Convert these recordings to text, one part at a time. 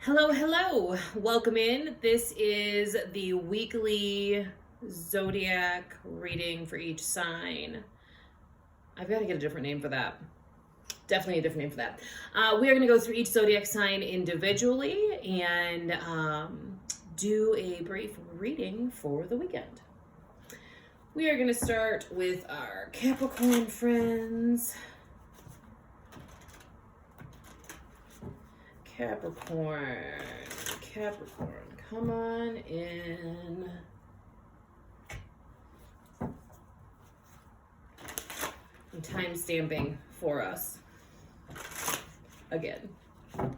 Hello, hello. Welcome in. This is the weekly zodiac reading for each sign. I've got to get a different name for that. Definitely a different name for that. We are going to go through each zodiac sign individually and do a brief reading for the weekend. We are going to start with our Capricorn friends. Capricorn, come on in. I'm time stamping for us again. And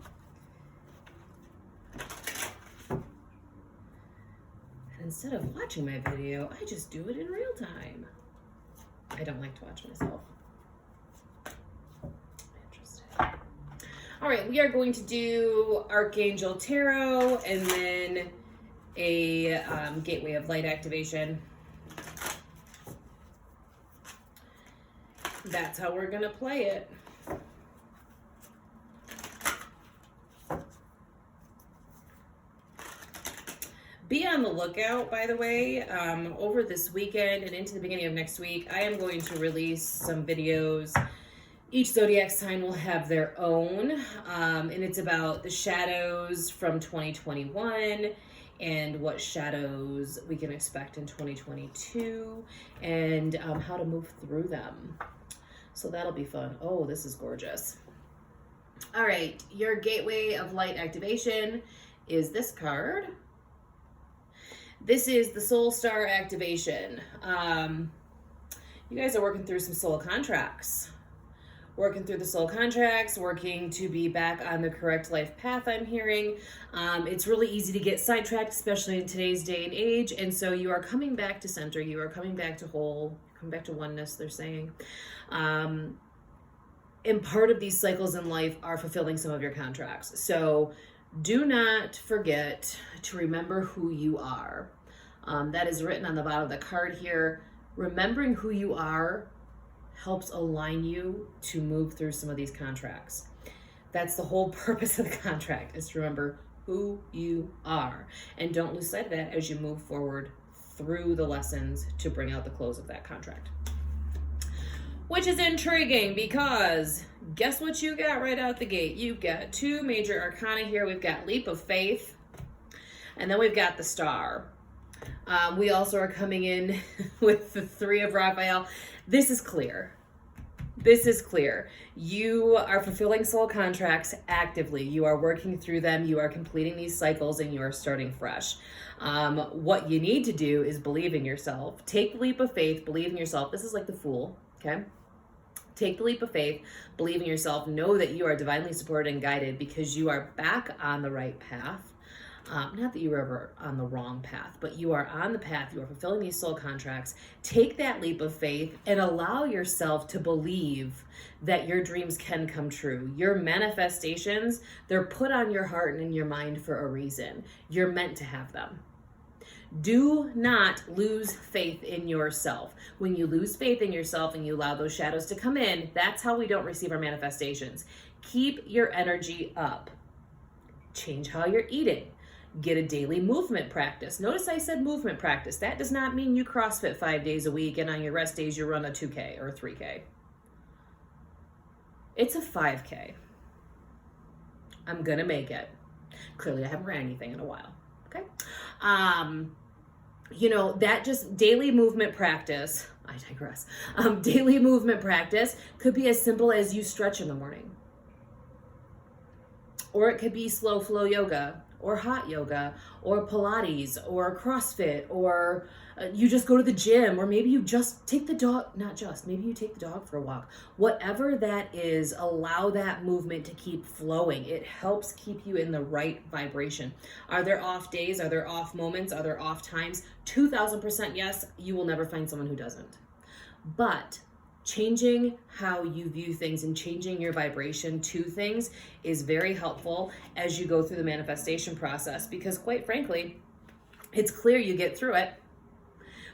instead of watching my video, I just do it in real time. I don't like to watch myself. All right, we are going to do Archangel Tarot and then a Gateway of Light activation. That's how we're going to play it. Be on the lookout, by the way, over this weekend and into the beginning of next week, I am going to release some videos. Each zodiac sign will have their own, and it's about the shadows from 2021 and what shadows we can expect in 2022 and how to move through them. So that'll be fun. Oh, this is gorgeous. All right, your Gateway of Light activation is this card. This is the Soul Star activation. You guys are working through some soul contracts. Working through the soul contracts, working to be back on the correct life path, I'm hearing. It's really easy to get sidetracked, especially in today's day and age. And so you are coming back to center. You are coming back to whole, coming back to oneness, they're saying. And part of these cycles in life are fulfilling some of your contracts. So do not forget to remember who you are. That is written on the bottom of the card here. Remembering who you are helps align you to move through some of these contracts. That's the whole purpose of the contract, is to remember who you are. And don't lose sight of that as you move forward through the lessons to bring out the close of that contract. Which is intriguing because guess what you got right out the gate? You've got two major arcana here. We've got Leap of Faith, and then we've got the Star. We also are coming in with the Three of Raphael. This is clear. This is clear. You are fulfilling soul contracts actively. You are working through them. You are completing these cycles and you are starting fresh. What you need to do is believe in yourself. Take the leap of faith. Believe in yourself. This is like the Fool, okay? Take the leap of faith. Believe in yourself. Know that you are divinely supported and guided because you are back on the right path. Not that you were ever on the wrong path, but you are on the path. You are fulfilling these soul contracts. Take that leap of faith and allow yourself to believe that your dreams can come true. Your manifestations, they're put on your heart and in your mind for a reason. You're meant to have them. Do not lose faith in yourself. When you lose faith in yourself and you allow those shadows to come in, that's how we don't receive our manifestations. Keep your energy up. Change how you're eating. Get a daily movement practice. Notice I said movement practice. That does not mean you CrossFit 5 days a week and on your rest days you run a 2K or a 3K. It's a 5K. I'm gonna make it. Clearly I haven't ran anything in a while, okay? You know, that just daily movement practice, I digress. Daily movement practice could be as simple as you stretch in the morning. Or it could be slow flow yoga, or hot yoga, or Pilates, or CrossFit, or you just go to the gym, or maybe you just take the dog, maybe you take the dog for a walk. Whatever that is, allow that movement to keep flowing. It helps keep you in the right vibration. Are there off days? Are there off moments? Are there off times? 2000% yes, you will never find someone who doesn't. But changing how you view things and changing your vibration to things is very helpful as you go through the manifestation process, because quite frankly, it's clear you get through it.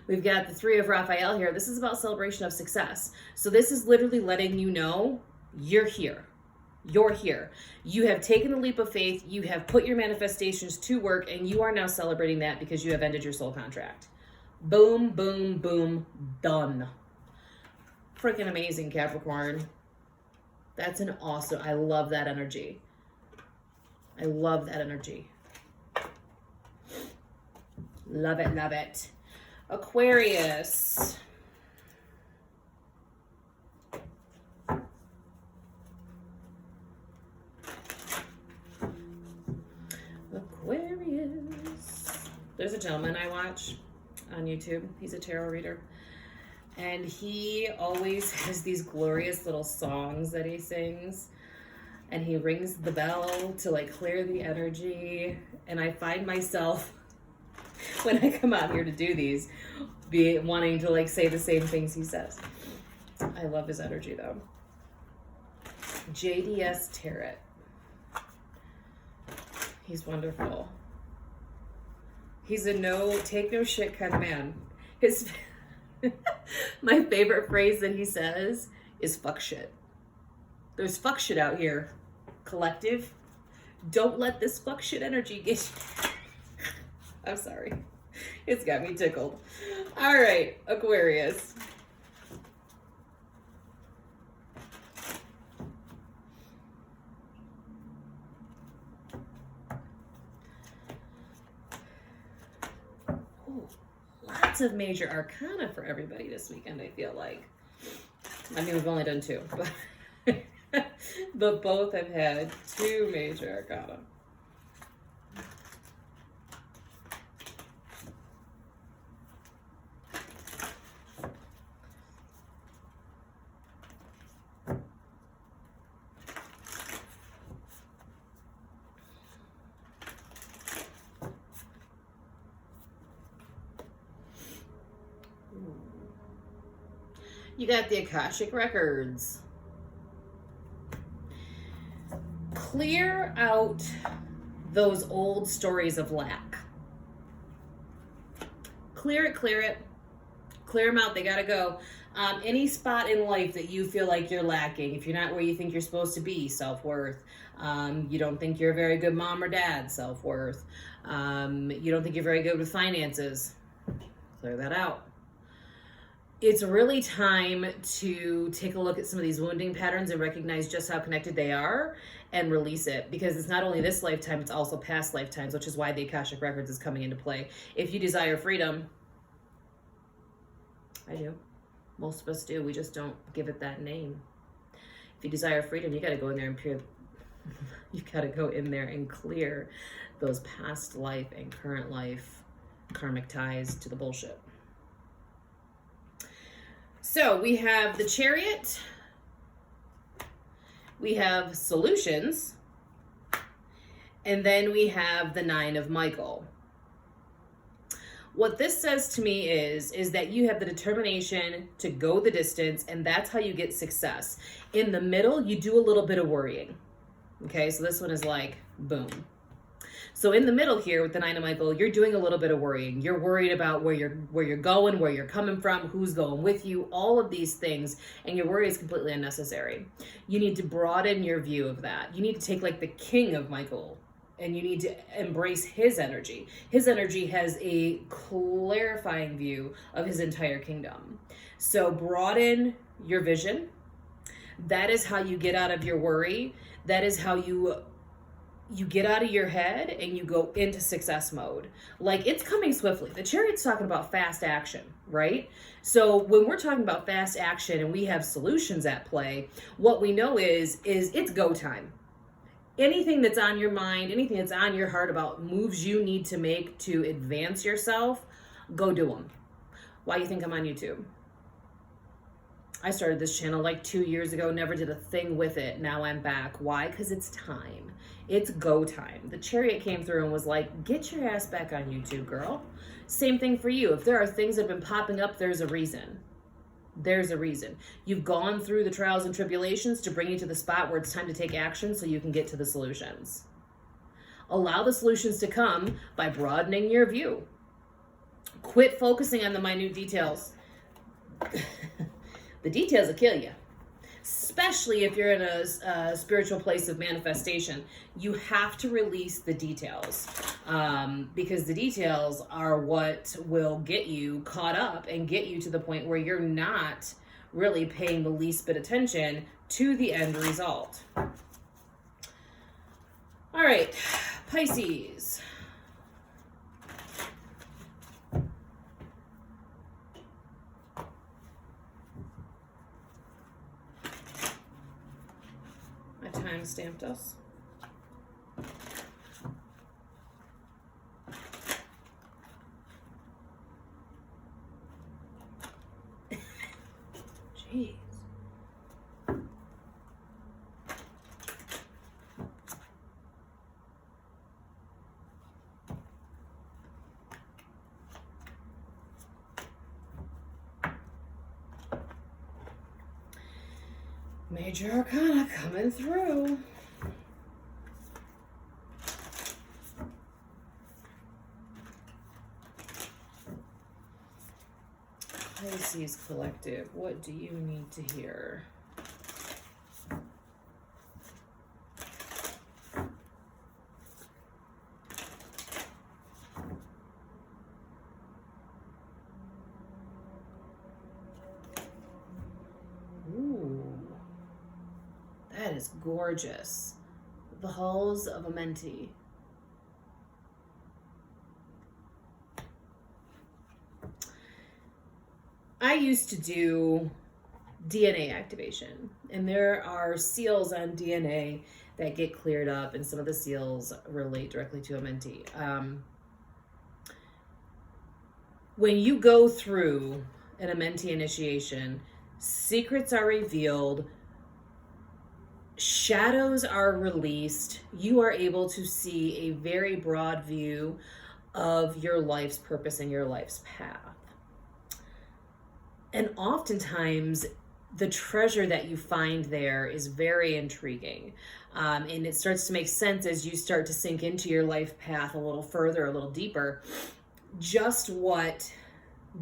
We've got the Three of Raphael here. This is about celebration of success. So this is literally letting you know you're here. You're here. You have taken the leap of faith. You have put your manifestations to work, and you are now celebrating that because you have ended your soul contract. Boom, boom, boom, done. Freaking amazing, Capricorn. That's an awesome, I love that energy. I love that energy. Love it, love it. Aquarius. Aquarius. There's a gentleman I watch on YouTube. He's a tarot reader. And he always has these glorious little songs that he sings. And he rings the bell to like clear the energy. And I find myself, when I come out here to do these, wanting to like say the same things he says. I love his energy though. JDS Tarot. He's wonderful. He's a take no shit kind of man. His my favorite phrase that he says is fuck shit. There's fuck shit out here. Collective. Don't let this fuck shit energy get you. I'm sorry. It's got me tickled. All right, Aquarius. Lots of major arcana for everybody this weekend, I feel like. I mean, we've only done 2, but both have had 2 major arcana. You got the Akashic Records. Clear out those old stories of lack. Clear it, clear it. Clear them out. They got to go. Any spot in life that you feel like you're lacking, if you're not where you think you're supposed to be, self-worth. You don't think you're a very good mom or dad, self-worth. You don't think you're very good with finances. Clear that out. It's really time to take a look at some of these wounding patterns and recognize just how connected they are and release it, because it's not only this lifetime, it's also past lifetimes, which is why the Akashic Records is coming into play. If you desire freedom, I do. Most of us do. We just don't give it that name. If you desire freedom, you got to go in there and you got to go in there and clear those past life and current life karmic ties to the bullshit. So we have the Chariot, we have Solutions, and then we have the 9 of Michael. What this says to me is that you have the determination to go the distance, and that's how you get success. In the middle, you do a little bit of worrying. Okay, so this one is like, boom. So in the middle here with the 9 of Michael, you're doing a little bit of worrying. You're worried about where you're going, where you're coming from, who's going with you, all of these things, and your worry is completely unnecessary. You need to broaden your view of that. You need to take like the King of Michael, and you need to embrace his energy. His energy has a clarifying view of his entire kingdom. So broaden your vision. That is how you get out of your worry. That is how you get out of your head and you go into success mode. Like, it's coming swiftly. The Chariot's talking about fast action, right? So when we're talking about fast action and we have solutions at play, what we know is it's go time. Anything that's on your mind, anything that's on your heart about moves you need to make to advance yourself, go do them. Why do you think I'm on YouTube? I started this channel like 2 years ago, never did a thing with it. Now I'm back. Why? Because it's time. It's go time. The Chariot came through and was like, get your ass back on YouTube, girl. Same thing for you. If there are things that have been popping up, there's a reason. There's a reason. You've gone through the trials and tribulations to bring you to the spot where it's time to take action so you can get to the solutions. Allow the solutions to come by broadening your view. Quit focusing on the minute details. The details will kill you. especially if you're in a spiritual place of manifestation. You have to release the details, because the details are what will get you caught up and get you to the point where you're not really paying the least bit attention to the end result. All right, Pisces. I time stamped us. Jeez. Major Arcana coming through. Pisces Collective, what do you need to hear? That is gorgeous. The Halls of Amenti. I used to do DNA activation, and there are seals on DNA that get cleared up, and some of the seals relate directly to Amenti. When you go through an Amenti initiation, secrets are revealed, shadows are released. You are able to see a very broad view of your life's purpose and your life's path. And oftentimes, the treasure that you find there is very intriguing. And it starts to make sense as you start to sink into your life path a little further, a little deeper, just what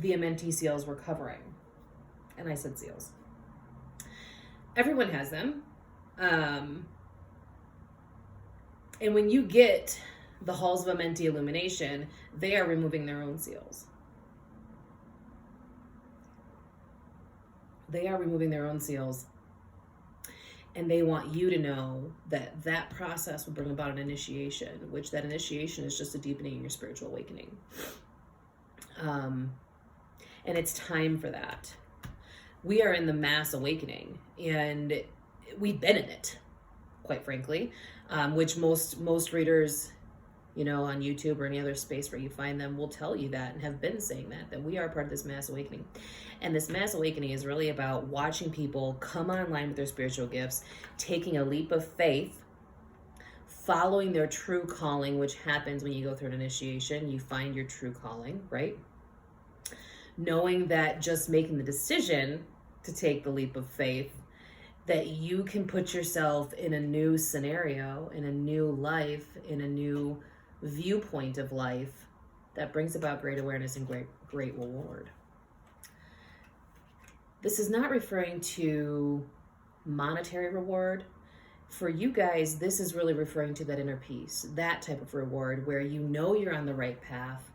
the Amenti seals were covering. And I said seals. Everyone has them. And when you get the Halls of Amenti illumination, they are removing their own seals. They are removing their own seals. And they want you to know that that process will bring about an initiation, which that initiation is just a deepening in your spiritual awakening. And it's time for that. We are in the mass awakening, and we've been in it, quite frankly, which most readers, you know, on YouTube or any other space where you find them will tell you that and have been saying that we are part of this mass awakening. And this mass awakening is really about watching people come online with their spiritual gifts, taking a leap of faith, following their true calling, which happens when you go through an initiation. You find your true calling, right? Knowing that just making the decision to take the leap of faith, that you can put yourself in a new scenario, in a new life, in a new viewpoint of life that brings about great awareness and great reward. This is not referring to monetary reward. For you guys, this is really referring to that inner peace, that type of reward where you know you're on the right path,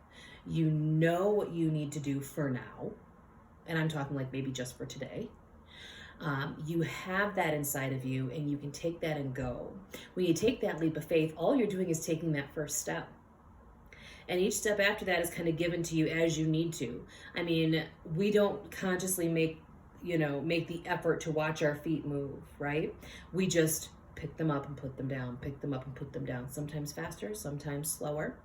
you know what you need to do for now, and I'm talking like maybe just for today. You have that inside of you, and you can take that and go. When you take that leap of faith, all you're doing is taking that first step. And each step after that is kind of given to you as you need to. I mean, we don't consciously make the effort to watch our feet move, right? We just pick them up and put them down, pick them up and put them down, sometimes faster, sometimes slower,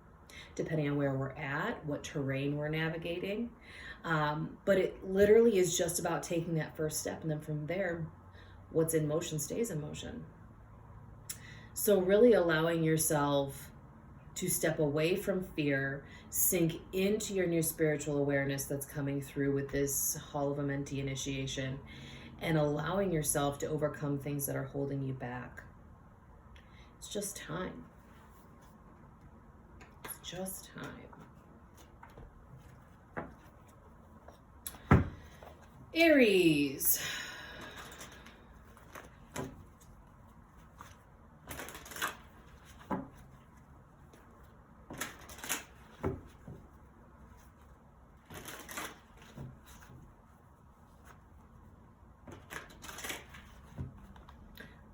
depending on where we're at, what terrain we're navigating. But it literally is just about taking that first step, and then from there, what's in motion stays in motion. So really allowing yourself to step away from fear, sink into your new spiritual awareness that's coming through with this Hall of Amenti initiation, and allowing yourself to overcome things that are holding you back. It's just time. It's just time. Aries.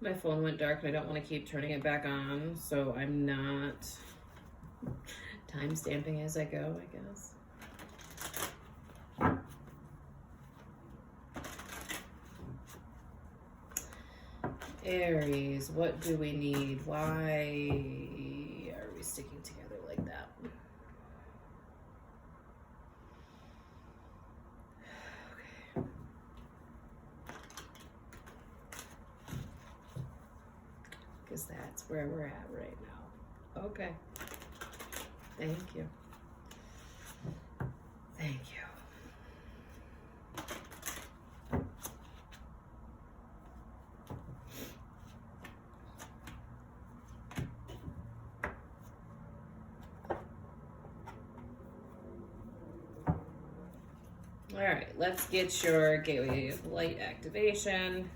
my phone went dark and I don't want to keep turning it back on, so I'm not time stamping as I go, I guess. Aries, what do we need? Why are we sticking together like that? Okay. Because that's where we're at right now. Okay. Thank you. Thank you. All right, let's get your gateway of light activation.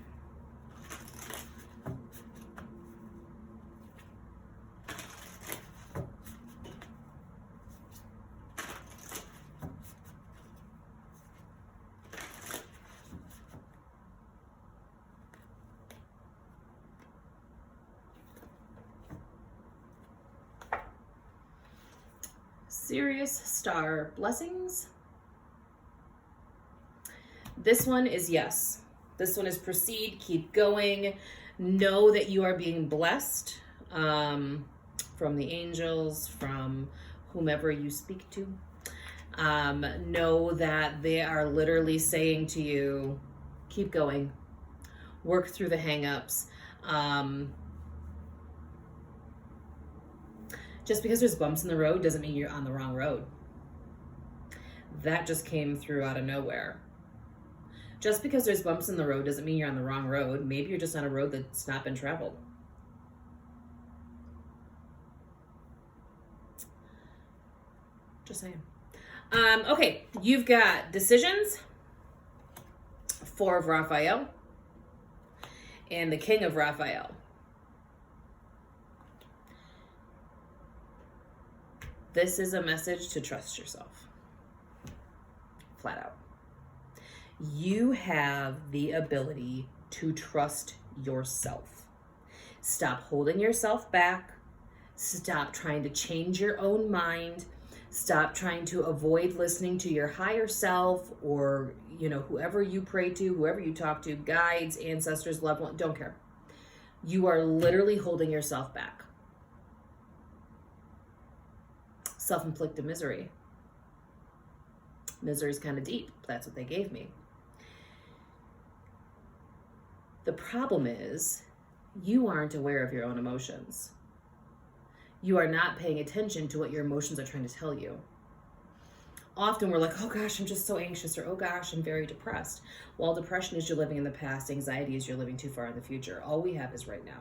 Sirius star blessings. This one is yes. This one is proceed, keep going. Know that you are being blessed from the angels, from whomever you speak to. Know that they are literally saying to you, keep going, work through the hangups. Just because there's bumps in the road doesn't mean you're on the wrong road. That just came through out of nowhere. Just because there's bumps in the road doesn't mean you're on the wrong road. Maybe you're just on a road that's not been traveled. Just saying. Okay, you've got decisions, 4 of Raphael, and the King of Raphael. This is a message to trust yourself. Flat out. You have the ability to trust yourself. Stop holding yourself back. Stop trying to change your own mind. Stop trying to avoid listening to your higher self or, whoever you pray to, whoever you talk to, guides, ancestors, loved ones, don't care. You are literally holding yourself back. Self-inflicted misery. Misery is kind of deep. That's what they gave me. The problem is you aren't aware of your own emotions. You are not paying attention to what your emotions are trying to tell you. Often we're like, oh gosh, I'm just so anxious, or oh gosh, I'm very depressed. While depression is you're living in the past, anxiety is you're living too far in the future. All we have is right now.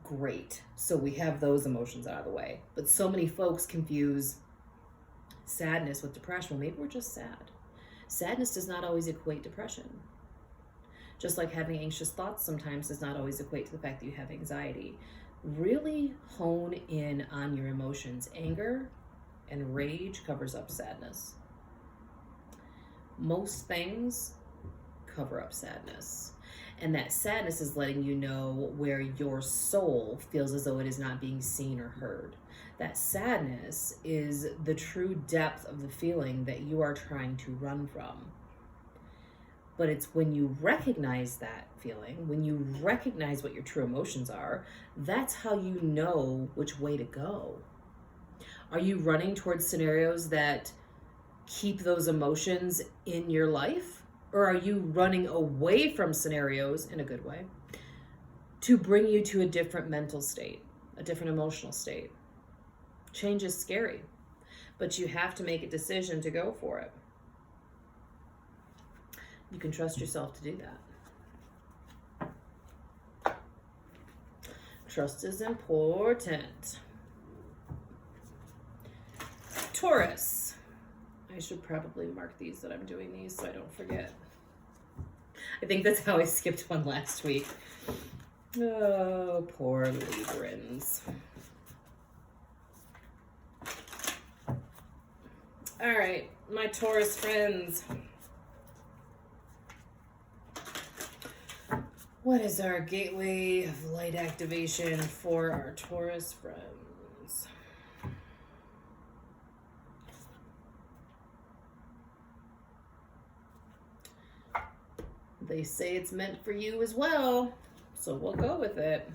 Great. So we have those emotions out of the way. But so many folks confuse sadness with depression. Well, maybe we're just sad. Sadness does not always equate depression. Just like having anxious thoughts sometimes does not always equate to the fact that you have anxiety. Really hone in on your emotions. Anger and rage covers up sadness. Most things cover up sadness. And that sadness is letting you know where your soul feels as though it is not being seen or heard. That sadness is the true depth of the feeling that you are trying to run from. But it's when you recognize that feeling, when you recognize what your true emotions are, that's how you know which way to go. Are you running towards scenarios that keep those emotions in your life? Or are you running away from scenarios, in a good way, to bring you to a different mental state, a different emotional state? Change is scary, but you have to make a decision to go for it. You can trust yourself to do that. Trust is important. Taurus. I should probably mark these that I'm doing these so I don't forget. I think that's how I skipped one last week. Oh, poor Librans. All right, my Taurus friends. What is our gateway of light activation for our Taurus friends? They say it's meant for you as well, so we'll go with it.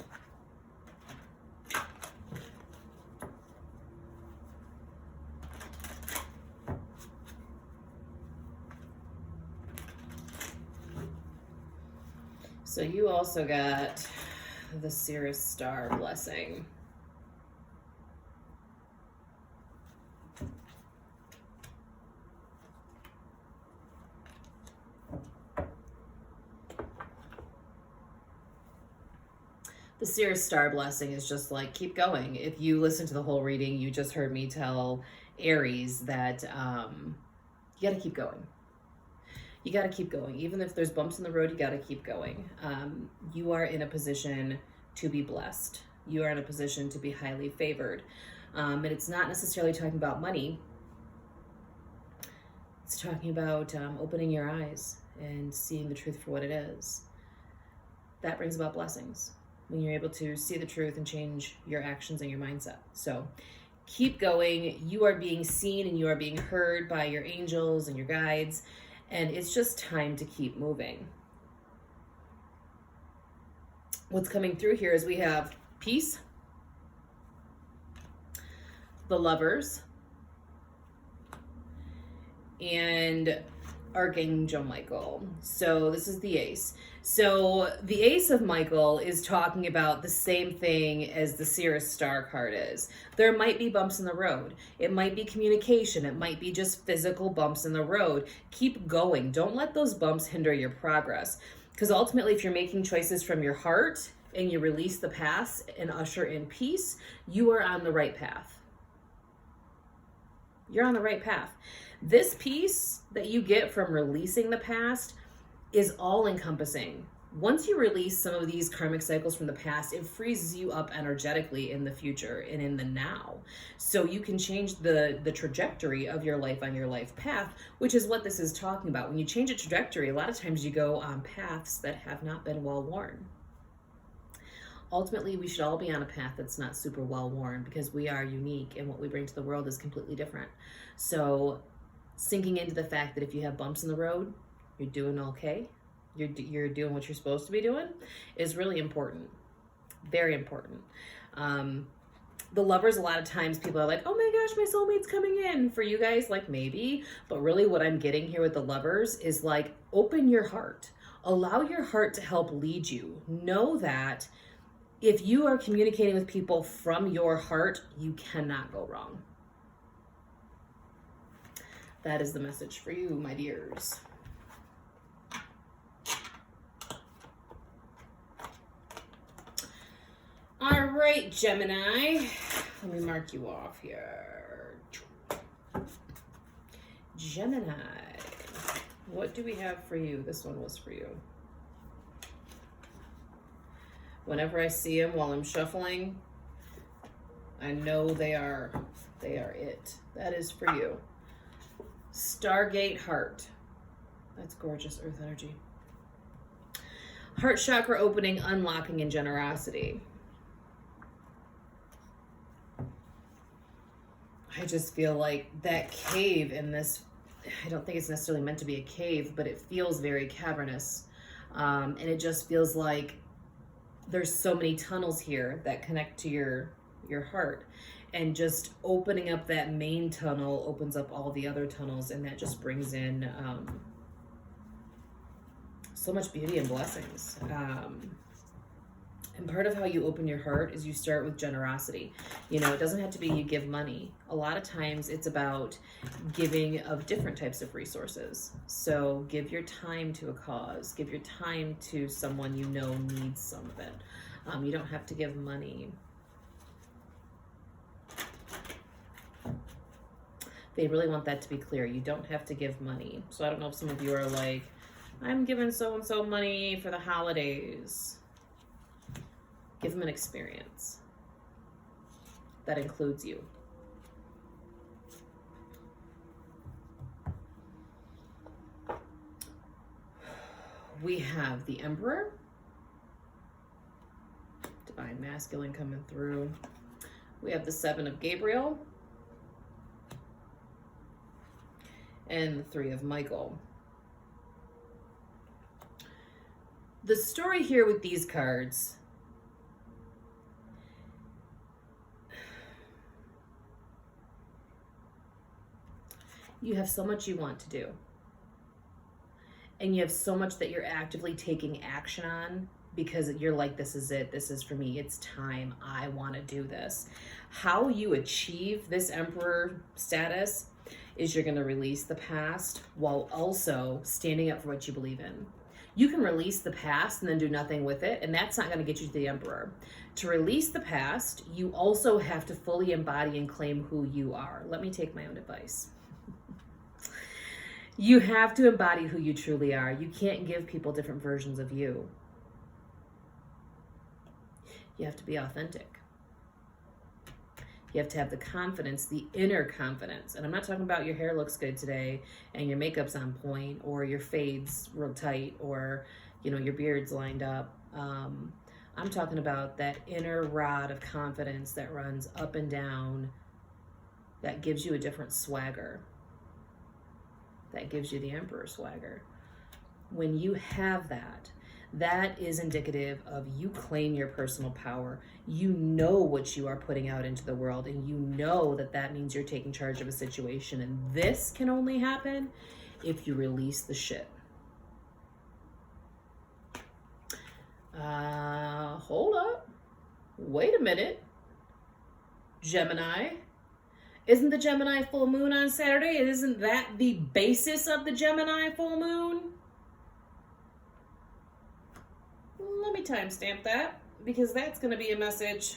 So you also got the Cirrus star blessing. The Cirrus star blessing is just like, keep going. If you listen to the whole reading, you just heard me tell Aries that you got to keep going. You got to keep going. Even if there's bumps in the road, you got to keep going. You are in a position to be blessed. You are in a position to be highly favored. And it's not necessarily talking about money. It's talking about opening your eyes and seeing the truth for what it is. That brings about blessings when you're able to see the truth and change your actions and your mindset. So keep going. You are being seen and you are being heard by your angels and your guides. And it's just time to keep moving. What's coming through here is we have peace, the Lovers, and Archangel Michael. So this is the Ace. So the Ace of Michael is talking about the same thing as the Cirrus star card is. There might be bumps in the road. It might be communication. It might be just physical bumps in the road. Keep going. Don't let those bumps hinder your progress. Because ultimately, if you're making choices from your heart and you release the past and usher in peace, you are on the right path. You're on the right path. This peace that you get from releasing the past is all encompassing. Once you release some of these karmic cycles from the past, it frees you up energetically in the future and in the now. So you can change the trajectory of your life on your life path, which is what this is talking about. When you change a trajectory, a lot of times you go on paths that have not been well worn. Ultimately, we should all be on a path that's not super well worn because we are unique and what we bring to the world is completely different. So sinking into the fact that if you have bumps in the road, you're doing okay, you're doing what you're supposed to be doing is really important. Very important. The Lovers, a lot of times people are like, oh my gosh, my soulmate's coming in. For you guys, like maybe, but really what I'm getting here with the Lovers is like, open your heart. Allow your heart to help lead you. Know that if you are communicating with people from your heart, you cannot go wrong. That is the message for you, my dears. All right, Gemini. Let me mark you off here. Gemini. What do we have for you? This one was for you. Whenever I see them while I'm shuffling, I know they are it. That is for you. Stargate Heart. That's gorgeous earth energy. Heart chakra opening, unlocking, and generosity. I just feel like that cave in this, I don't think it's necessarily meant to be a cave, but it feels very cavernous. And it just feels like there's so many tunnels here that connect to your heart. And just opening up that main tunnel opens up all the other tunnels, and that just brings in so much beauty and blessings. And part of how you open your heart is you start with generosity. You know, it doesn't have to be you give money. A lot of times it's about giving of different types of resources. So give your time to a cause. Give your time to someone you know needs some of it. You don't have to give money. They really want that to be clear. You don't have to give money. So I don't know if some of you are like, I'm giving so-and-so money for the holidays. Give them an experience that includes you. We have the Emperor divine masculine coming through. We have the 7 of Gabriel and the 3 of Michael. The story here with these cards, you have so much you want to do. And you have so much that you're actively taking action on because you're like, this is it. This is for me. It's time. I want to do this. How you achieve this Emperor status is you're going to release the past while also standing up for what you believe in. You can release the past and then do nothing with it, and that's not going to get you to the Emperor. To release the past, you also have to fully embody and claim who you are. Let me take my own advice. You have to embody who you truly are. You can't give people different versions of you. You have to be authentic. You have to have the confidence, the inner confidence. And I'm not talking about your hair looks good today and your makeup's on point or your fade's real tight or, you know, your beard's lined up. I'm talking about that inner rod of confidence that runs up and down, that gives you a different swagger. That gives you the Emperor swagger. When you have that, that is indicative of you claim your personal power. You know what you are putting out into the world, and you know that that means you're taking charge of a situation. And this can only happen if you release the shit. Hold up. Wait a minute. Gemini. Isn't the Gemini full moon on Saturday? And isn't that the basis of the Gemini full moon? Let me timestamp that because that's going to be a message.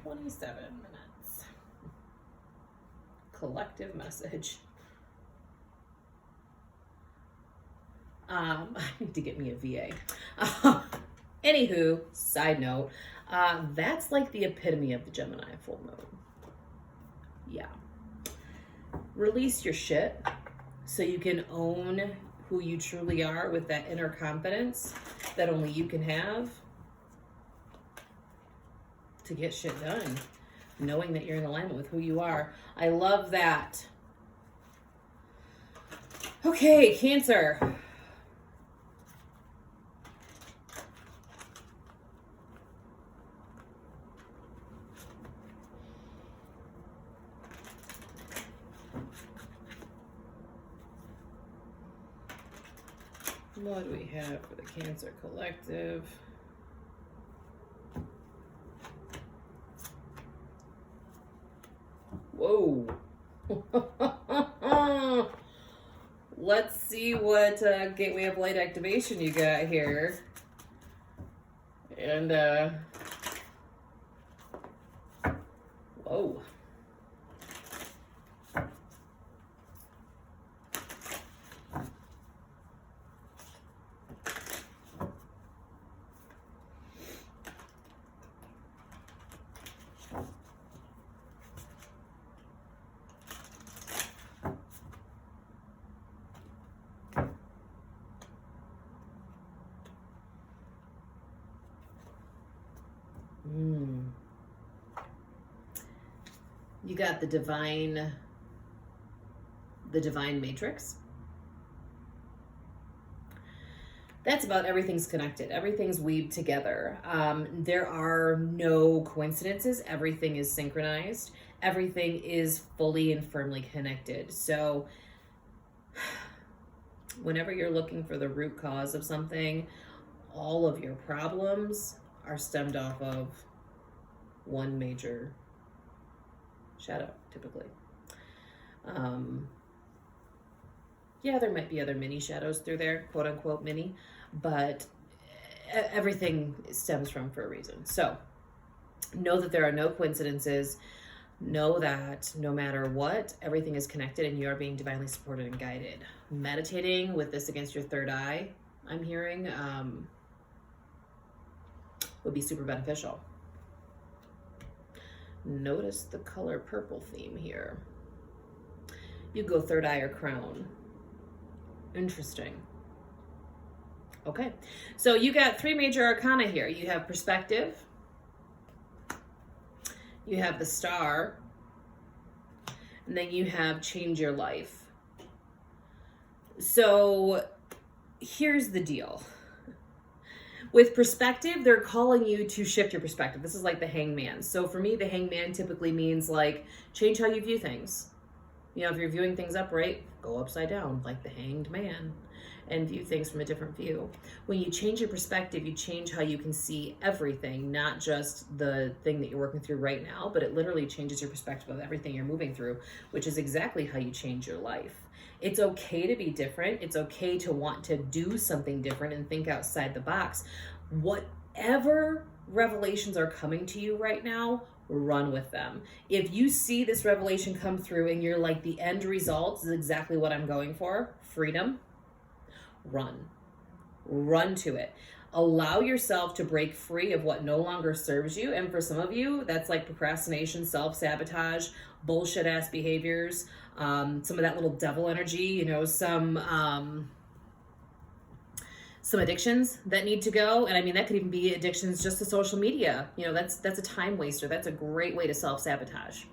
27 minutes. Collective message. I need to get me a VA. Anywho, side note, that's like the epitome of the Gemini full moon. Yeah. Release your shit so you can own who you truly are with that inner confidence that only you can have to get shit done, knowing that you're in alignment with who you are. I love that. Okay, Cancer. What do we have for the Cancer Collective? Whoa. Let's see what Gateway of Light activation you got here. And, whoa. You got the divine matrix. That's about everything's connected. Everything's weaved together. There are no coincidences. Everything is synchronized. Everything is fully and firmly connected. So whenever you're looking for the root cause of something, all of your problems are stemmed off of one major shadow, typically. Yeah, there might be other mini shadows through there, quote unquote mini, but everything stems from for a reason. So know that there are no coincidences. Know that no matter what, everything is connected and you are being divinely supported and guided. Meditating with this against your third eye, I'm hearing, would be super beneficial. Notice the color purple theme here. You go third eye or crown. Interesting. Okay, so you got three major arcana here. You have perspective, you have the Star, and then you have change your life. So here's the deal. With perspective, they're calling you to shift your perspective. This is like the Hangman. So for me, the Hangman typically means like change how you view things. You know, if you're viewing things upright, go upside down like the Hanged Man and view things from a different view. When you change your perspective, you change how you can see everything, not just the thing that you're working through right now, but it literally changes your perspective of everything you're moving through, which is exactly how you change your life. It's okay to be different. It's okay to want to do something different and think outside the box. Whatever revelations are coming to you right now, run with them. If you see this revelation come through and you're like, the end result is exactly what I'm going for, freedom, run to it. Allow yourself to break free of what no longer serves you. And for some of you, that's like procrastination, self-sabotage, bullshit ass behaviors, some of that little devil energy, you know, some addictions that need to go. And I mean, that could even be addictions just to social media. You know, that's a time waster. That's a great way to self-sabotage.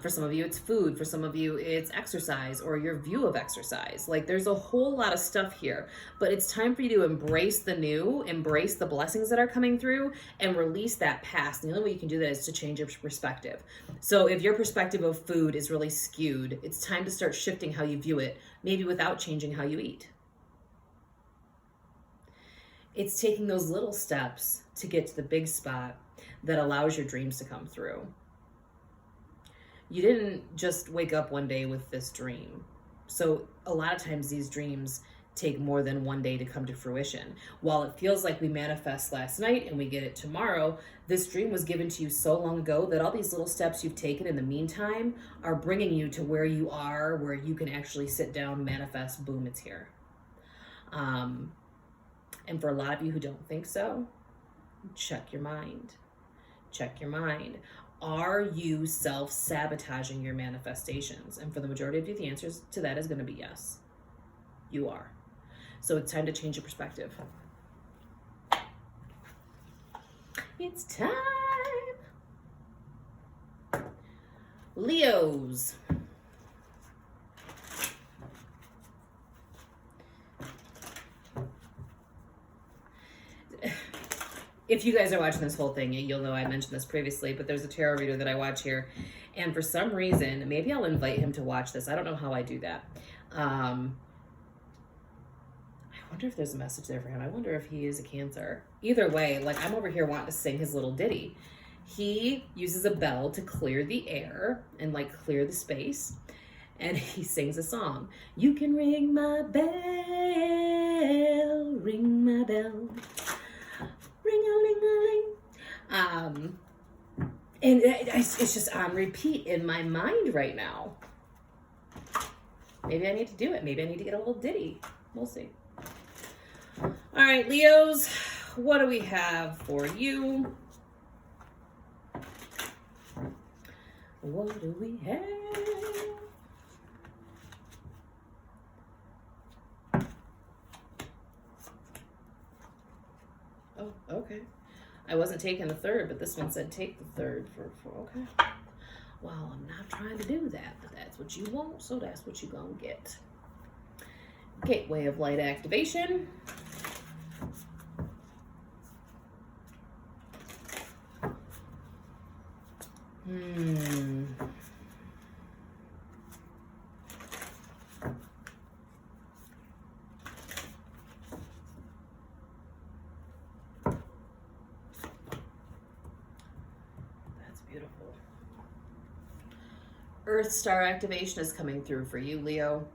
For some of you, it's food. For some of you, it's exercise or your view of exercise. Like there's a whole lot of stuff here, but it's time for you to embrace the new, embrace the blessings that are coming through and release that past. And the only way you can do that is to change your perspective. So if your perspective of food is really skewed, it's time to start shifting how you view it, maybe without changing how you eat. It's taking those little steps to get to the big spot that allows your dreams to come through. You didn't just wake up one day with this dream. So a lot of times these dreams take more than one day to come to fruition. While it feels like we manifest last night and we get it tomorrow, this dream was given to you so long ago that all these little steps you've taken in the meantime are bringing you to where you are, where you can actually sit down, manifest, boom, it's here. And for a lot of you who don't think so, check your mind. Check your mind. Are you self-sabotaging your manifestations? And for the majority of you, the answer to that is going to be yes. You are. So it's time to change your perspective. It's time. Leos. If you guys are watching this whole thing, you'll know I mentioned this previously, but there's a tarot reader that I watch here. And for some reason, maybe I'll invite him to watch this. I don't know how I do that. I wonder if there's a message there for him. I wonder if he is a Cancer. Either way, like I'm over here wanting to sing his little ditty. He uses a bell to clear the air and like clear the space. And he sings a song. You can ring my bell, ring my bell. Ring-a-ling-a-ling. And it's just on repeat in my mind right now. Maybe I need to do it. Maybe I need to get a little ditty. We'll see. All right, Leos, what do we have for you? What do we have? Oh, okay. I wasn't taking the third, but this one said take the third for okay. Well, I'm not trying to do that, but that's what you want, so that's what you're gonna get. Gateway of light activation. Beautiful. Earth star activation is coming through for you, Leo.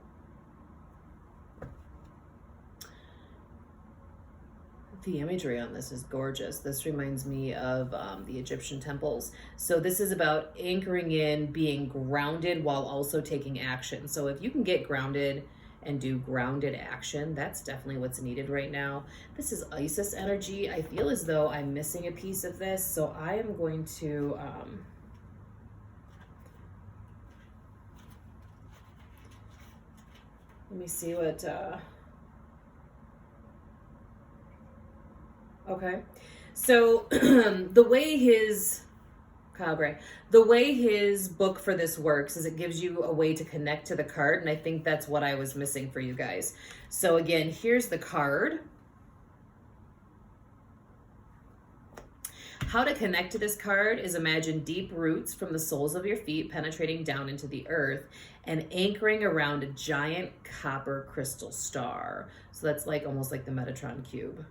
The imagery on this is gorgeous. This reminds me of the Egyptian temples. So this is about anchoring in, being grounded while also taking action. So if you can get grounded and do grounded action, that's definitely what's needed right now. This is Isis energy. I feel as though I'm missing a piece of this, so I am going to let me see what okay, so the way his Kyle Gray. The way his book for this works is it gives you a way to connect to the card, and I think that's what I was missing for you guys. So again, here's the card. How to connect to this card is imagine deep roots from the soles of your feet penetrating down into the earth and anchoring around a giant copper crystal star. So that's like almost like the Metatron cube.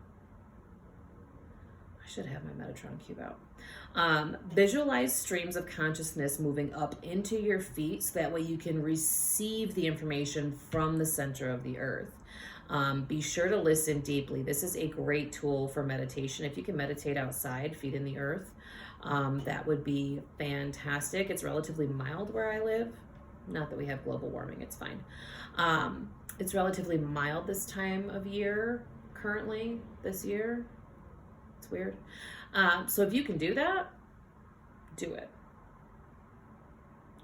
I should have my Metatron cube out. Visualize streams of consciousness moving up into your feet so that way you can receive the information from the center of the earth. Be sure to listen deeply. This is a great tool for meditation. If you can meditate outside, feet in the earth, that would be fantastic. It's relatively mild where I live. Not that we have global warming, it's fine. It's relatively mild this time of year, currently, this year. It's weird. So if you can do that, do it.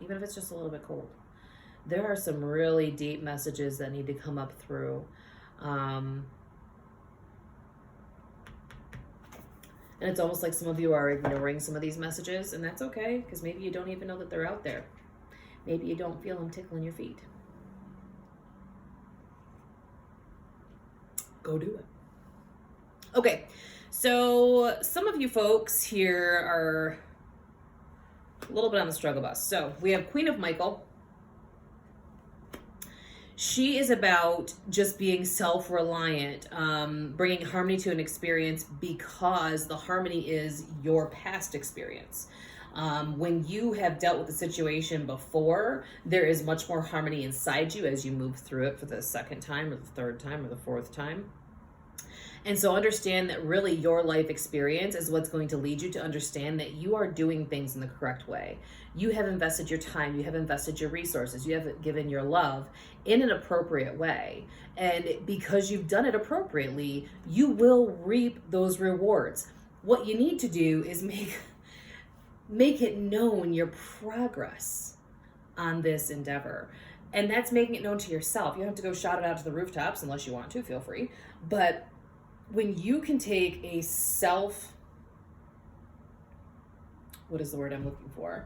Even if it's just a little bit cold. There are some really deep messages that need to come up through. And it's almost like some of you are ignoring some of these messages, and that's okay, because maybe you don't even know that they're out there. Maybe you don't feel them tickling your feet. Go do it. Okay, so some of you folks here are a little bit on the struggle bus. So we have Queen of Michael. She is about just being self-reliant, bringing harmony to an experience because the harmony is your past experience. When you have dealt with the situation before, there is much more harmony inside you as you move through it for the second time or the third time or the fourth time. And so understand that really your life experience is what's going to lead you to understand that you are doing things in the correct way. You have invested your time, you have invested your resources, you have given your love in an appropriate way. And because you've done it appropriately, you will reap those rewards. What you need to do is make it known your progress on this endeavor. And that's making it known to yourself. You don't have to go shout it out to the rooftops unless you want to, feel free. But when you can take a what is the word I'm looking for?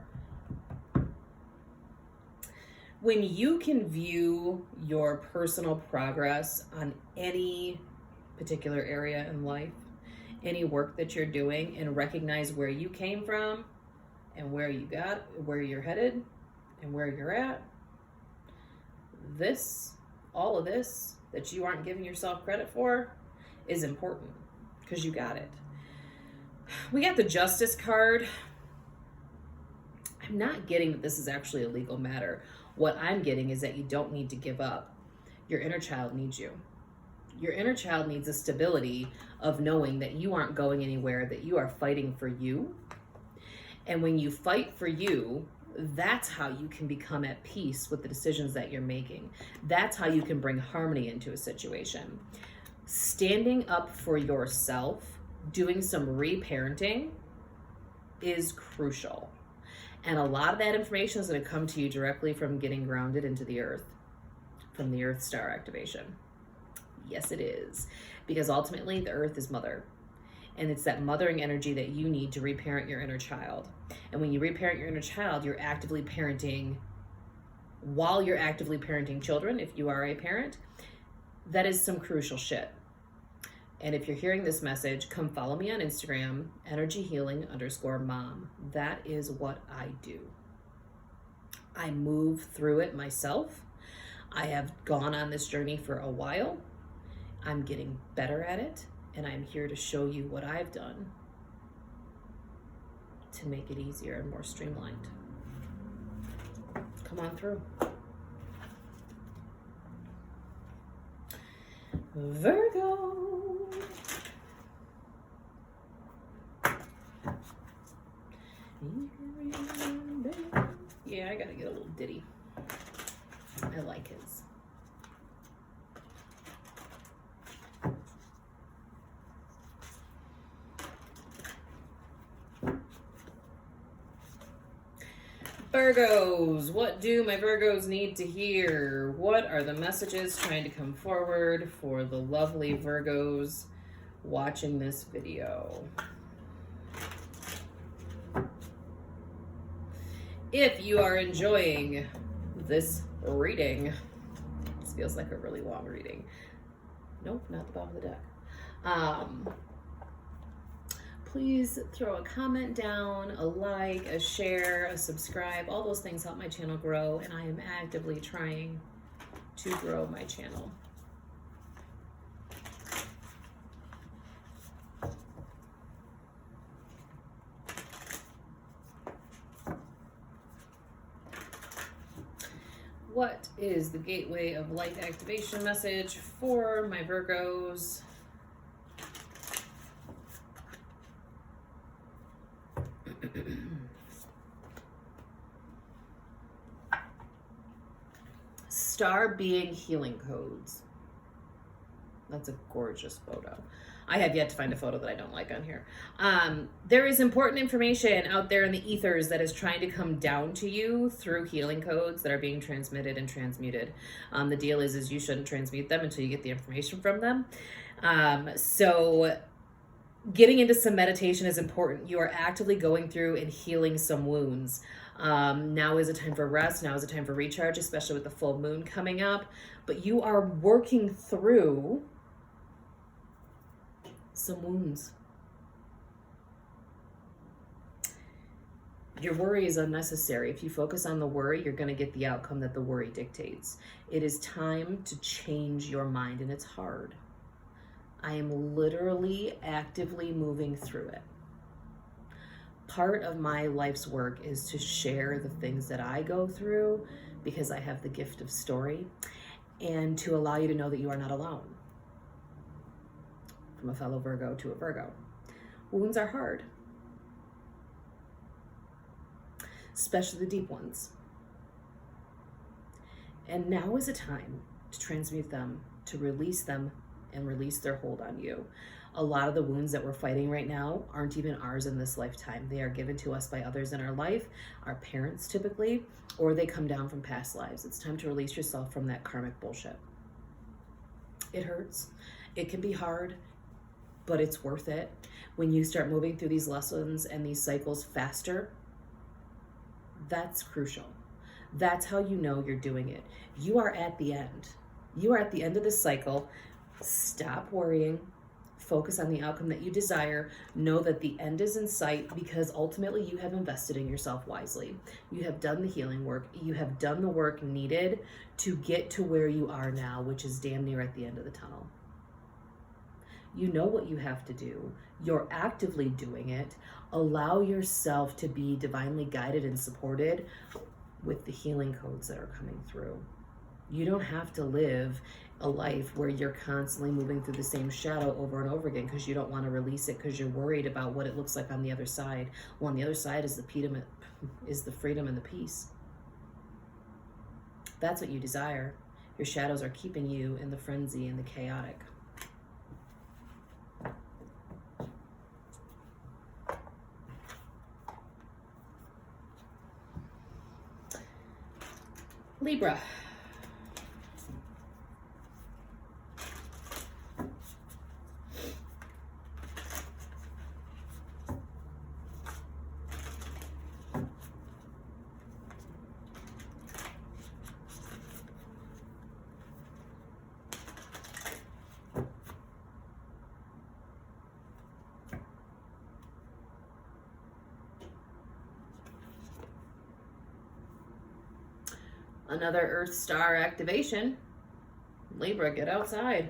When you can view your personal progress on any particular area in life, any work that you're doing, and recognize where you came from and where you're headed and where you're at, all of this that you aren't giving yourself credit for is important because you got it. We got the Justice card. I'm not getting that this is actually a legal matter. What I'm getting is that you don't need to give up. Your inner child needs you. Your inner child needs a stability of knowing that you aren't going anywhere, that you are fighting for you. And when you fight for you, that's how you can become at peace with the decisions that you're making. That's how you can bring harmony into a situation. Standing up for yourself, doing some reparenting is crucial. And a lot of that information is going to come to you directly from getting grounded into the earth, from the earth star activation. Yes, it is. Because ultimately the earth is mother. And it's that mothering energy that you need to reparent your inner child. And when you reparent your inner child, you're actively parenting, while you're actively parenting children, if you are a parent, that is some crucial shit. And if you're hearing this message, come follow me on Instagram, energyhealing_mom. That is what I do. I move through it myself. I have gone on this journey for a while. I'm getting better at it, and I'm here to show you what I've done to make it easier and more streamlined. Come on through. Virgo. Yeah, I gotta get a little ditty. I like his. Virgos, what do my Virgos need to hear? What are the messages trying to come forward for the lovely Virgos watching this video? If you are enjoying this reading, this feels like a really long reading. Nope, not the bottom of the deck. Please throw a comment down, a like, a share, a subscribe. All those things help my channel grow, and I am actively trying to grow my channel. What is the gateway of light activation message for my Virgos? Star being healing codes. That's a gorgeous photo. I have yet to find a photo that I don't like on here. There is important information out there in the ethers that is trying to come down to you through healing codes that are being transmitted and transmuted. The deal is you shouldn't transmute them until you get the information from them. So getting into some meditation is important. You are actively going through and healing some wounds. Now is a time for rest. Now is a time for recharge, especially with the full moon coming up. But you are working through some wounds. Your worry is unnecessary. If you focus on the worry, you're going to get the outcome that the worry dictates. It is time to change your mind, and it's hard. I am literally actively moving through it. Part of my life's work is to share the things that I go through because I have the gift of story, and to allow you to know that you are not alone. From a fellow Virgo to a Virgo. Wounds are hard, especially the deep ones. And now is a time to transmute them, to release them, and release their hold on you. A lot of the wounds that we're fighting right now aren't even ours in this lifetime. They are given to us by others in our life, our parents typically, or they come down from past lives. It's time to release yourself from that karmic bullshit. It hurts. It can be hard, but it's worth it. When you start moving through these lessons and these cycles faster, that's crucial. That's how you know you're doing it. You are at the end. You are at the end of this cycle. Stop worrying. Focus on the outcome that you desire. Know that the end is in sight because ultimately you have invested in yourself wisely. You have done the healing work. You have done the work needed to get to where you are now, which is damn near at the end of the tunnel. You know what you have to do. You're actively doing it. Allow yourself to be divinely guided and supported with the healing codes that are coming through. You don't have to live a life where you're constantly moving through the same shadow over and over again because you don't want to release it because you're worried about what it looks like on the other side. Well, on the other side is the freedom and the peace. That's what you desire. Your shadows are keeping you in the frenzy and the chaotic. Libra. Another Earth star activation. Libra, get outside.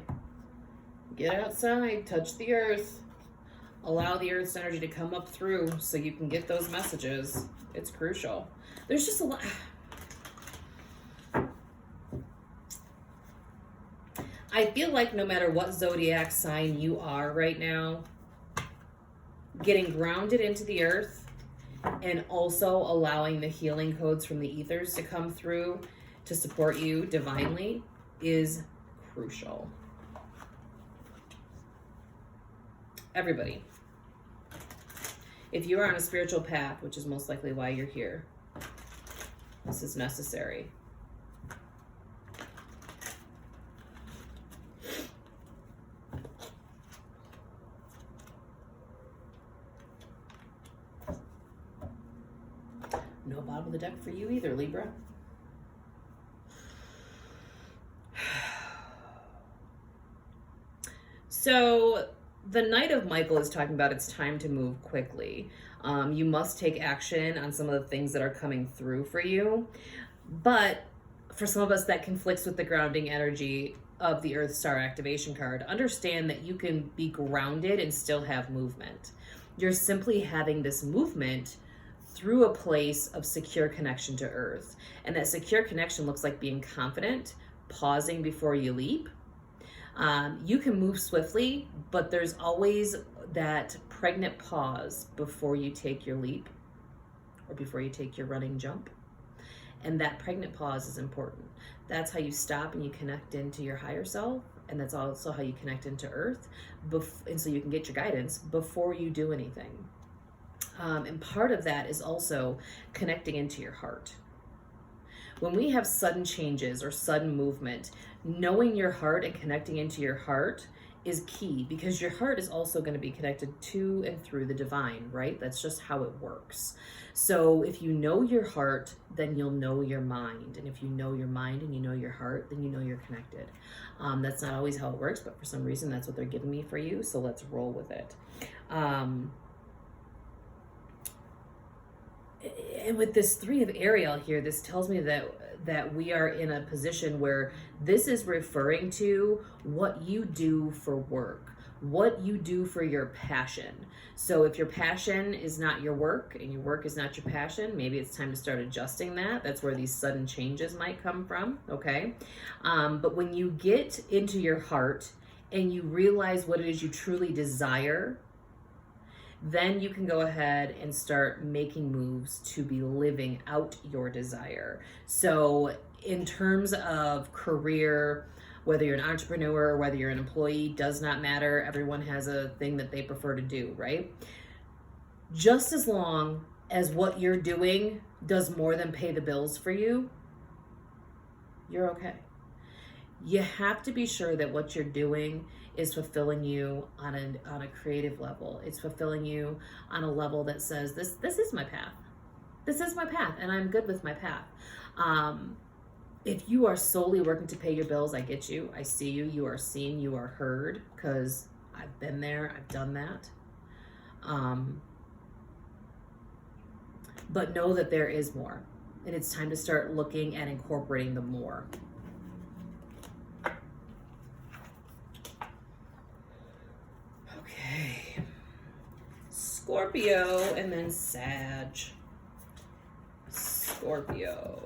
Get outside, touch the earth. Allow the earth's energy to come up through so you can get those messages. It's crucial. There's just a lot. I feel like no matter what zodiac sign you are right now, getting grounded into the earth and also allowing the healing codes from the ethers to come through to support you divinely is crucial. Everybody, if you are on a spiritual path, which is most likely why you're here, this is necessary. No bottom of the deck for you either, Libra. So the Knight of Michael is talking about it's time to move quickly. You must take action on some of the things that are coming through for you. But for some of us, that conflicts with the grounding energy of the Earth Star activation card. Understand that you can be grounded and still have movement. You're simply having this movement through a place of secure connection to Earth. And that secure connection looks like being confident, pausing before you leap. You can move swiftly, but there's always that pregnant pause before you take your leap or before you take your running jump. And that pregnant pause is important. That's how you stop and you connect into your higher self. And that's also how you connect into Earth. And so you can get your guidance before you do anything. And part of that is also connecting into your heart. When we have sudden changes or sudden movement, knowing your heart and connecting into your heart is key, because your heart is also going to be connected to and through the divine, right? That's just how it works. So if you know your heart, then you'll know your mind. And if you know your mind and you know your heart, then you know you're connected. That's not always how it works, but for some reason, that's what they're giving me for you. So let's roll with it. And with this 3 of Ariel here, this tells me that we are in a position where this is referring to what you do for work, what you do for your passion. So if your passion is not your work and your work is not your passion, maybe it's time to start adjusting that. That's where these sudden changes might come from, okay? But when you get into your heart and you realize what it is you truly desire, then you can go ahead and start making moves to be living out your desire. So in terms of career, whether you're an entrepreneur or whether you're an employee, does not matter. Everyone has a thing that they prefer to do, right? Just as long as what you're doing does more than pay the bills for you, you're okay. You have to be sure that what you're doing is fulfilling you on a creative level. It's fulfilling you on a level that says, this is my path. This is my path, and I'm good with my path. If you are solely working to pay your bills, I get you. I see you. You are seen. You are heard, because I've been there. I've done that. But know that there is more, and it's time to start looking at incorporating the more. Okay, Scorpio and then Sag. Scorpio.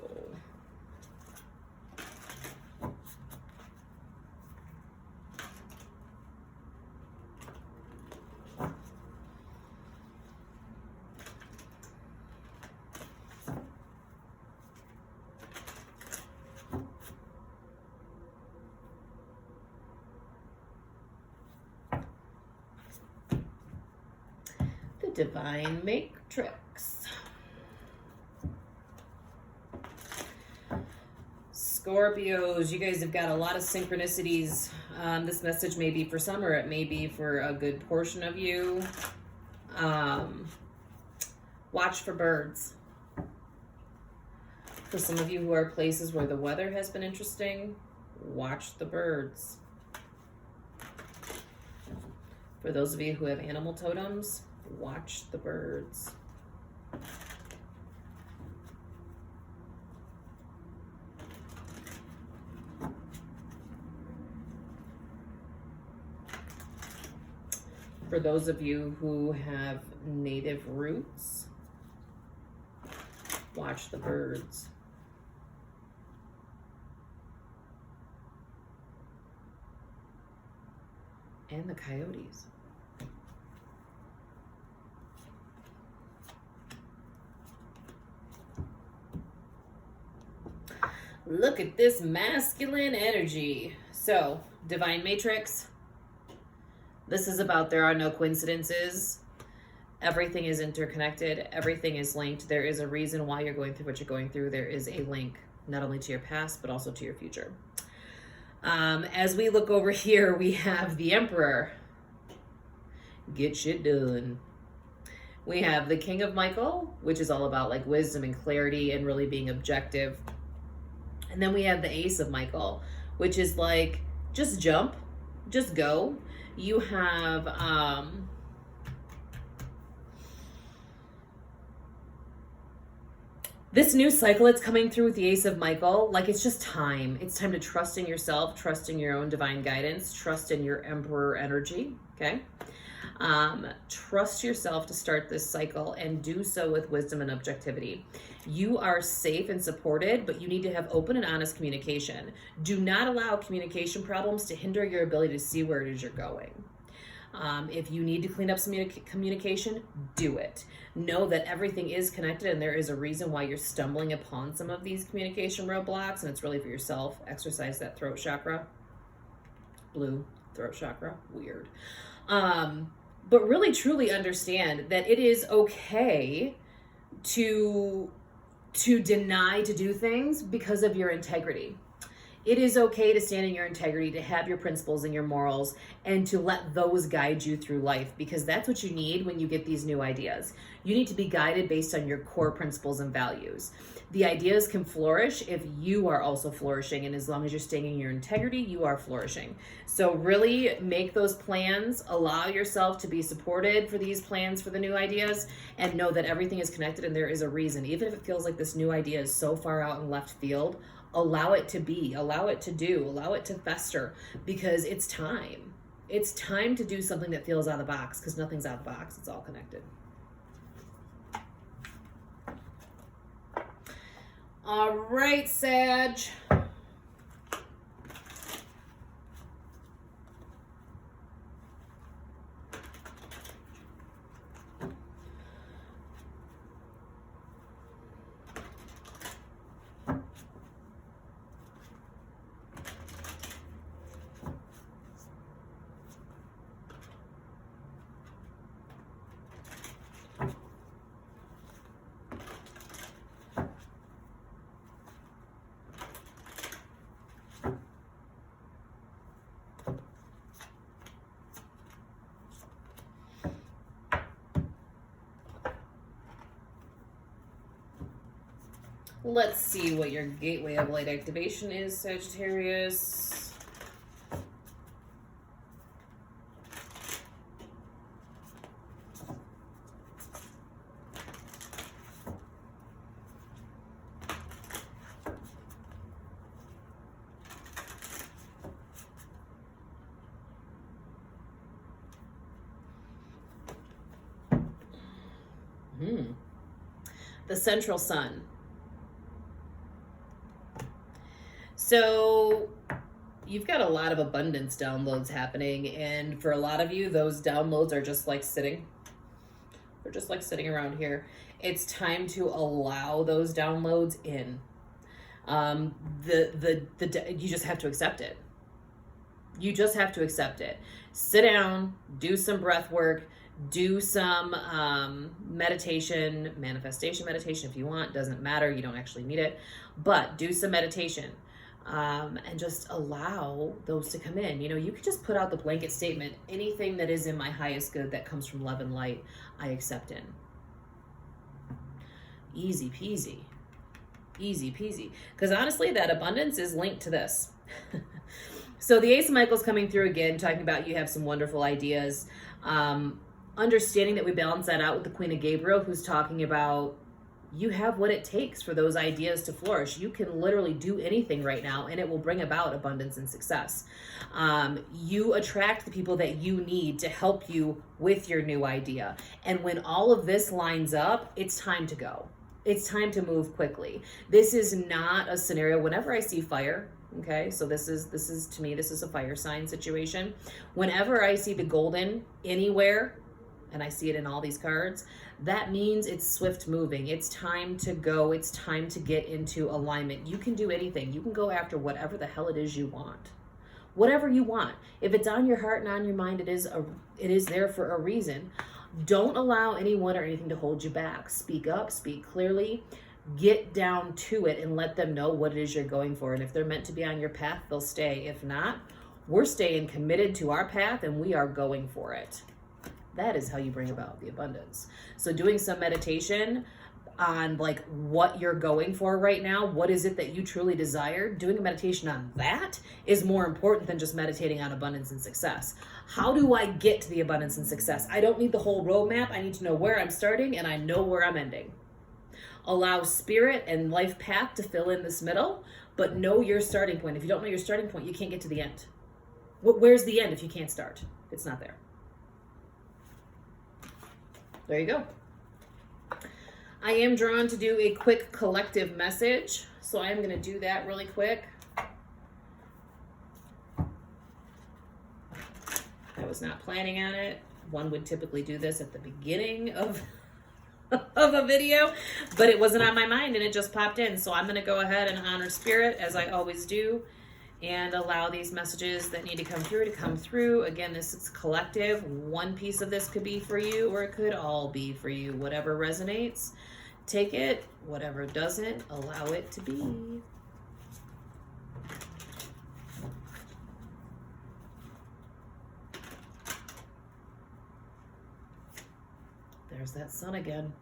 Divine Matrix. Scorpios, you guys have got a lot of synchronicities. This message may be for some, or it may be for a good portion of you. Watch for birds. For some of you who are places where the weather has been interesting, watch the birds. For those of you who have animal totems, watch the birds. For those of you who have native roots, watch the birds. And the coyotes. Look at this masculine energy. So, Divine Matrix. This is about there are no coincidences. Everything is interconnected. Everything is linked. There is a reason why you're going through what you're going through. There is a link, not only to your past, but also to your future. As we look over here, we have the Emperor. Get shit done. We have the King of Michael, which is all about like wisdom and clarity and really being objective. And then we have the Ace of Michael, which is like, just jump, just go. You have, this new cycle that's coming through with the Ace of Michael, like it's just time. It's time to trust in yourself, trust in your own divine guidance, trust in your Emperor energy, okay? Trust yourself to start this cycle and do so with wisdom and objectivity. You are safe and supported, but you need to have open and honest communication. Do not allow communication problems to hinder your ability to see where it is you're going. If you need to clean up some communication, do it. Know that everything is connected and there is a reason why you're stumbling upon some of these communication roadblocks, and it's really for yourself. Exercise that throat chakra. Blue throat chakra. Weird. But really truly understand that it is okay to deny to do things because of your integrity. It is okay to stand in your integrity, to have your principles and your morals, and to let those guide you through life, because that's what you need when you get these new ideas. You need to be guided based on your core principles and values. The ideas can flourish if you are also flourishing, and as long as you're staying in your integrity, you are flourishing. So really make those plans, allow yourself to be supported for these plans for the new ideas, and know that everything is connected and there is a reason. Even if it feels like this new idea is so far out in left field, allow it to be, allow it to do, allow it to fester, because it's time. It's time to do something that feels out of the box, because nothing's out of the box. It's all connected. All right, Sag. Let's see what your gateway of light activation is, Sagittarius. The central sun. So you've got a lot of abundance downloads happening, and for a lot of you, those downloads are just like sitting. They're just like sitting around here. It's time to allow those downloads in. You just have to accept it. You just have to accept it. Sit down, do some breath work, do some meditation, manifestation meditation if you want. Doesn't matter. You don't actually need it, but do some meditation. And just allow those to come in. You know, you could just put out the blanket statement, anything that is in my highest good that comes from love and light, I accept in. Easy peasy. Easy peasy. Because honestly, that abundance is linked to this. So the Ace of Michael's coming through again, talking about you have some wonderful ideas. Understanding that we balance that out with the Queen of Gabriel, who's talking about you have what it takes for those ideas to flourish. You can literally do anything right now and it will bring about abundance and success. You attract the people that you need to help you with your new idea. And when all of this lines up, it's time to go. It's time to move quickly. This is not a scenario. Whenever I see fire, okay, so this is to me, this is a fire sign situation. Whenever I see the golden anywhere, and I see it in all these cards, that means it's swift moving. It's time to go. It's time to get into alignment. You can do anything. You can go after whatever the hell it is you want. Whatever you want. If it's on your heart and on your mind, it is there for a reason. Don't allow anyone or anything to hold you back. Speak up, speak clearly, get down to it and let them know what it is you're going for. And if they're meant to be on your path, they'll stay. If not, we're staying committed to our path and we are going for it. That is how you bring about the abundance. So doing some meditation on like what you're going for right now, what is it that you truly desire, doing a meditation on that is more important than just meditating on abundance and success. How do I get to the abundance and success? I don't need the whole roadmap. I need to know where I'm starting and I know where I'm ending. Allow spirit and life path to fill in this middle, but know your starting point. If you don't know your starting point, you can't get to the end. Where's the end if you can't start? It's not there. There you go. I am drawn to do a quick collective message, so I am going to do that really quick. I was not planning on it. One would typically do this at the beginning of a video, but it wasn't on my mind and it just popped in. So I'm going to go ahead and honor spirit as I always do and allow these messages that need to come through. Again, this is collective. One piece of this could be for you or it could all be for you. Whatever resonates, take it. Whatever doesn't, allow it to be. There's that sun again.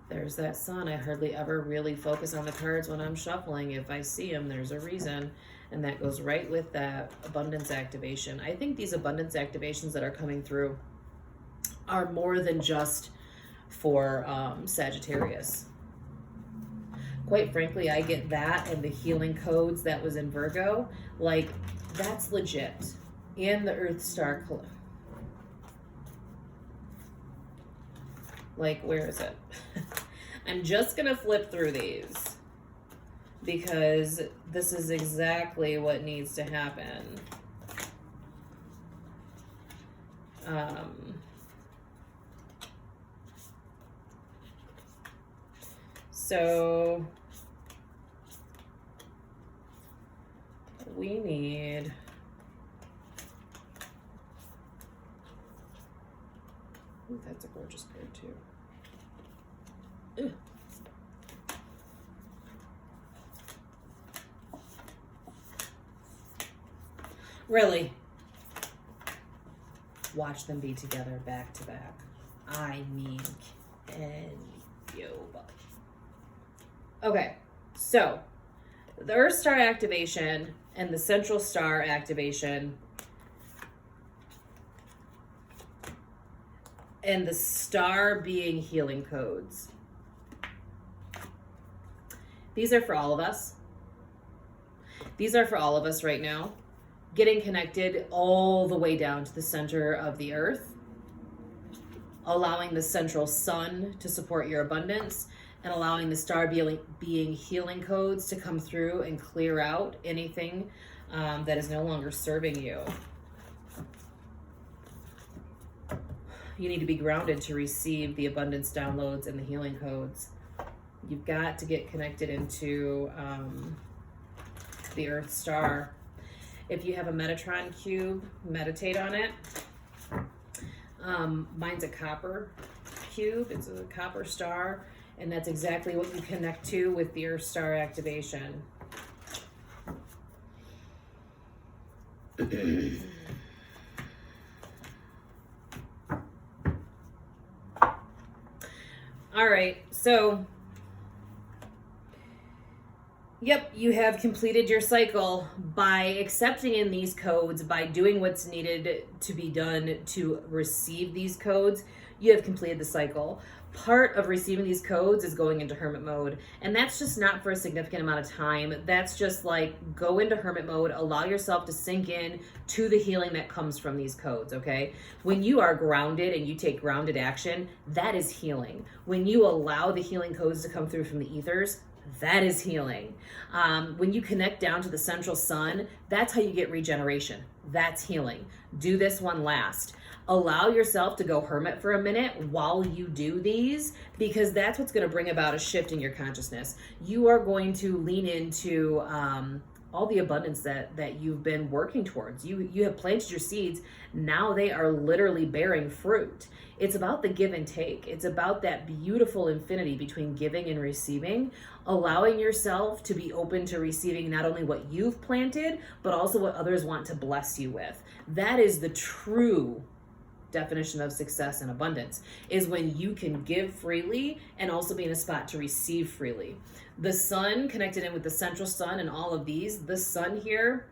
There's that sun. I hardly ever really focus on the cards when I'm shuffling. If I see them, there's a reason. And that goes right with that abundance activation. I think these abundance activations that are coming through are more than just for Sagittarius. Quite frankly, I get that and the healing codes that was in Virgo. Like, that's legit. And the Earth Star. Like, where is it? I'm just going to flip through these because this is exactly what needs to happen. So we need... Ooh, that's a gorgeous card too. Ugh. Really? Watch them be together back to back. I mean, can you? Okay, so the Earth Star activation and the Central Star activation and the star being healing codes. These are for all of us. These are for all of us right now. Getting connected all the way down to the center of the earth. Allowing the central sun to support your abundance. And allowing the star being healing codes to come through and clear out anything that is no longer serving you. You need to be grounded to receive the abundance downloads and the healing codes. You've got to get connected into the Earth Star. If you have a Metatron cube, meditate on it. Mine's a copper cube. It's a copper star. And that's exactly what you connect to with the Earth Star activation. All right, so, yep, you have completed your cycle by accepting in these codes, by doing what's needed to be done to receive these codes. You have completed the cycle. Part of receiving these codes is going into hermit mode, and that's just not for a significant amount of time. That's just like go into hermit mode, allow yourself to sink in to the healing that comes from these codes, okay? When you are grounded and you take grounded action, that is healing. When you allow the healing codes to come through from the ethers, that is healing. When you connect down to the central sun, that's how you get regeneration. That's healing. Do this one last. Allow yourself to go hermit for a minute while you do these, because that's what's going to bring about a shift in your consciousness. You are going to lean into all the abundance that you've been working towards. You have planted your seeds. Now they are literally bearing fruit. It's about the give and take. It's about that beautiful infinity between giving and receiving, allowing yourself to be open to receiving not only what you've planted, but also what others want to bless you with. That is the true definition of success and abundance, is when you can give freely and also be in a spot to receive freely. The sun connected in with the central sun and all of these, the sun here,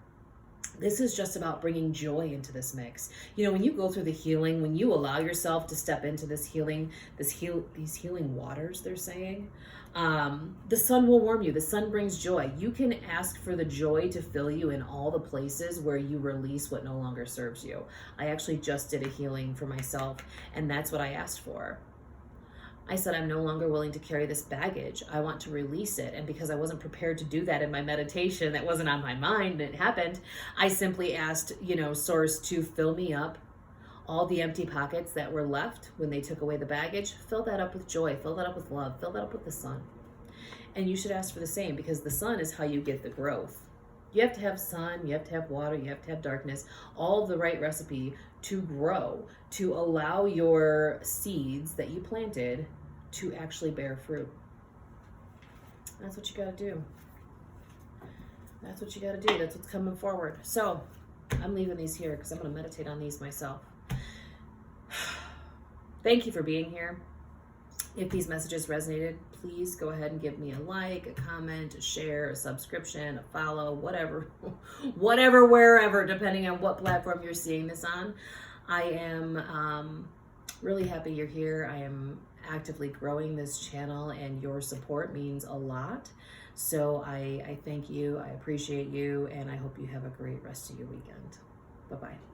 this is just about bringing joy into this mix. You know, when you go through the healing, when you allow yourself to step into this healing, these healing waters, they're saying, the sun will warm you. The sun brings joy. You can ask for the joy to fill you in all the places where you release what no longer serves you. I actually just did a healing for myself, and that's what I asked for. I said, I'm no longer willing to carry this baggage. I want to release it. And because I wasn't prepared to do that in my meditation, that wasn't on my mind, and it happened, I simply asked, you know, Source to fill me up. All the empty pockets that were left when they took away the baggage, fill that up with joy, fill that up with love, fill that up with the sun. And you should ask for the same, because the sun is how you get the growth. You have to have sun, you have to have water, you have to have darkness, all the right recipe to grow, to allow your seeds that you planted to actually bear fruit. That's what you got to do. That's what you got to do. That's what's coming forward. So I'm leaving these here because I'm going to meditate on these myself. Thank you for being here. If these messages resonated, please go ahead and give me a like, a comment, a share, a subscription, a follow, whatever, wherever, depending on what platform you're seeing this on. I am really happy you're here. I am actively growing this channel, and your support means a lot. So I thank you, I appreciate you, and I hope you have a great rest of your weekend. Bye-bye.